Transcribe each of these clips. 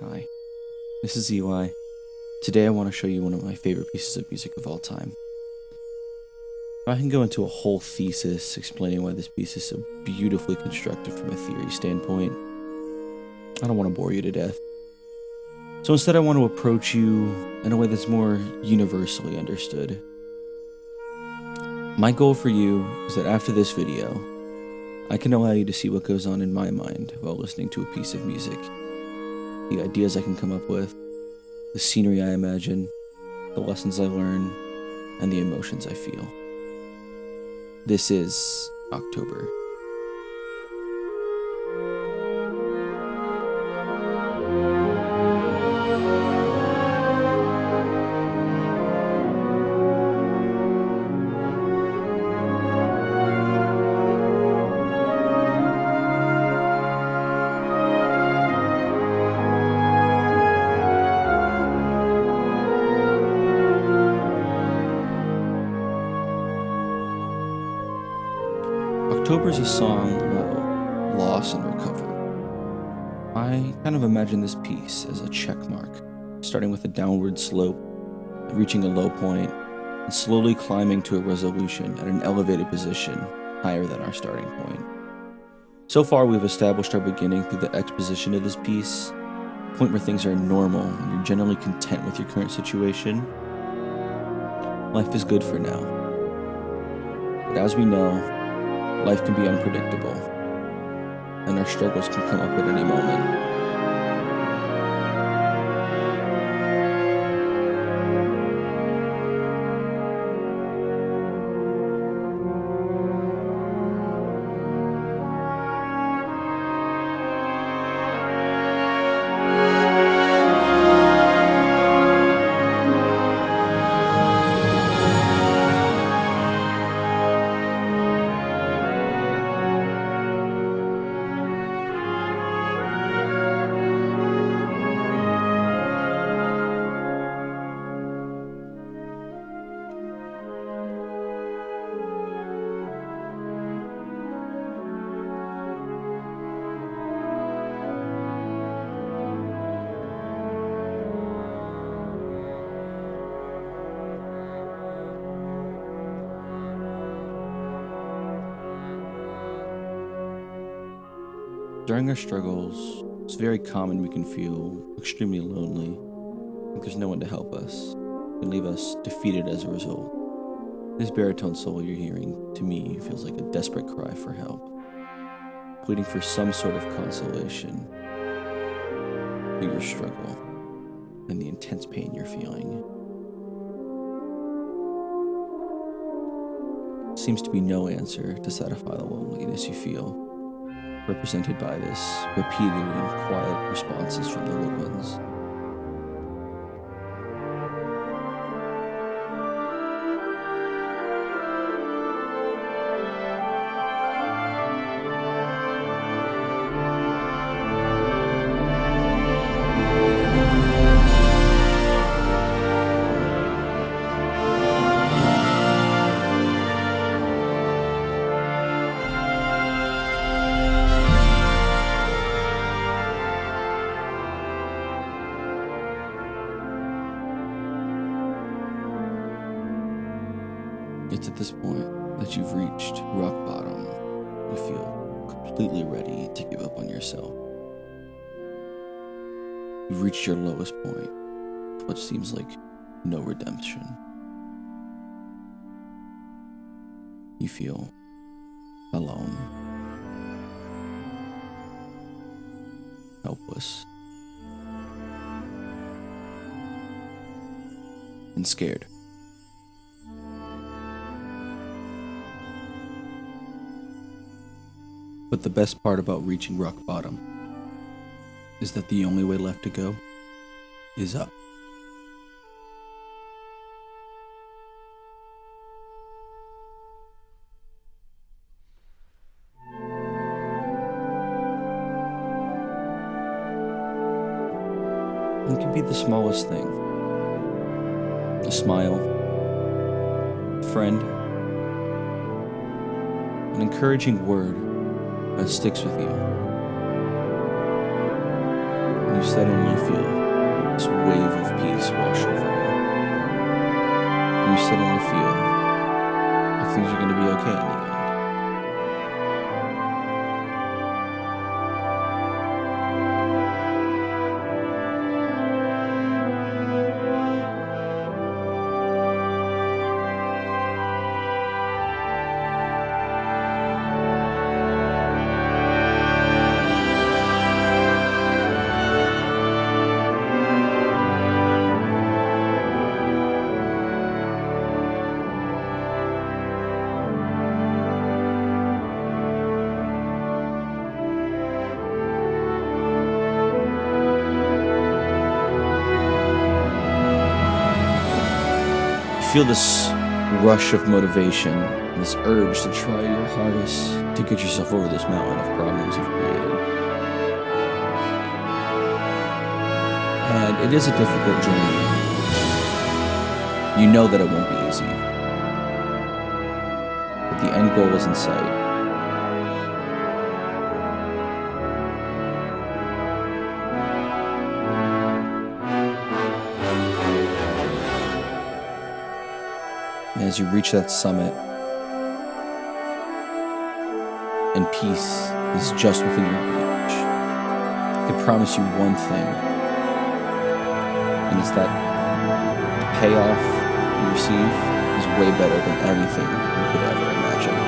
Hi, this is Eli. Today I want to show you one of my favorite pieces of music of all time. I can go into a whole thesis explaining why this piece is so beautifully constructed from a theory standpoint. I don't want to bore you to death. So instead I want to approach you in a way that's more universally understood. My goal for you is that after this video, I can allow you to see what goes on in my mind while listening to a piece of music. The ideas I can come up with, the scenery I imagine, the lessons I learn, and the emotions I feel. This is October. October is a song about loss and recovery. I kind of imagine this piece as a check mark, starting with a downward slope, reaching a low point, and slowly climbing to a resolution at an elevated position higher than our starting point. So far, we've established our beginning through the exposition of this piece, a point where things are normal and you're generally content with your current situation. Life is good for now. But as we know, life can be unpredictable, and our struggles can come up at any moment. During our struggles, it's very common we can feel extremely lonely, like there's no one to help us, and leave us defeated as a result. This baritone solo you're hearing, to me, feels like a desperate cry for help, pleading for some sort of consolation for your struggle and the intense pain you're feeling. Seems to be no answer to satisfy the loneliness you feel, represented by this repeated and quiet responses from the woodlands. It's at this point that you've reached rock bottom. You feel completely ready to give up on yourself. You've reached your lowest point, what seems like no redemption. You feel alone, helpless, and scared. But the best part about reaching rock bottom is that the only way left to go is up. It can be the smallest thing. A smile, a friend, an encouraging word that sticks with you. And you suddenly feel this wave of peace wash over you. And you suddenly feel like things are going to be okay in the end. Feel this rush of motivation, this urge to try your hardest to get yourself over this mountain of problems you've created. And it is a difficult journey. You know that it won't be easy. But the end goal is in sight. And as you reach that summit, and peace is just within your reach, I can promise you one thing, and it's that the payoff you receive is way better than anything you could ever imagine.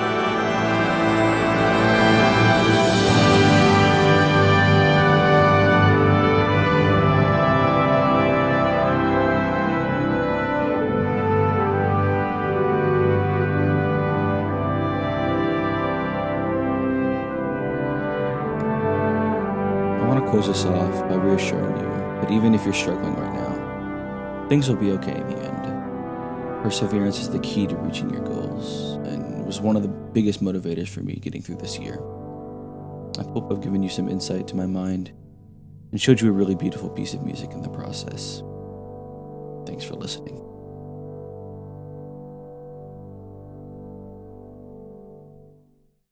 I want to close this off by reassuring you that even if you're struggling right now, things will be okay in the end. Perseverance is the key to reaching your goals, and it was one of the biggest motivators for me getting through this year. I hope I've given you some insight to my mind and showed you a really beautiful piece of music in the process. Thanks for listening.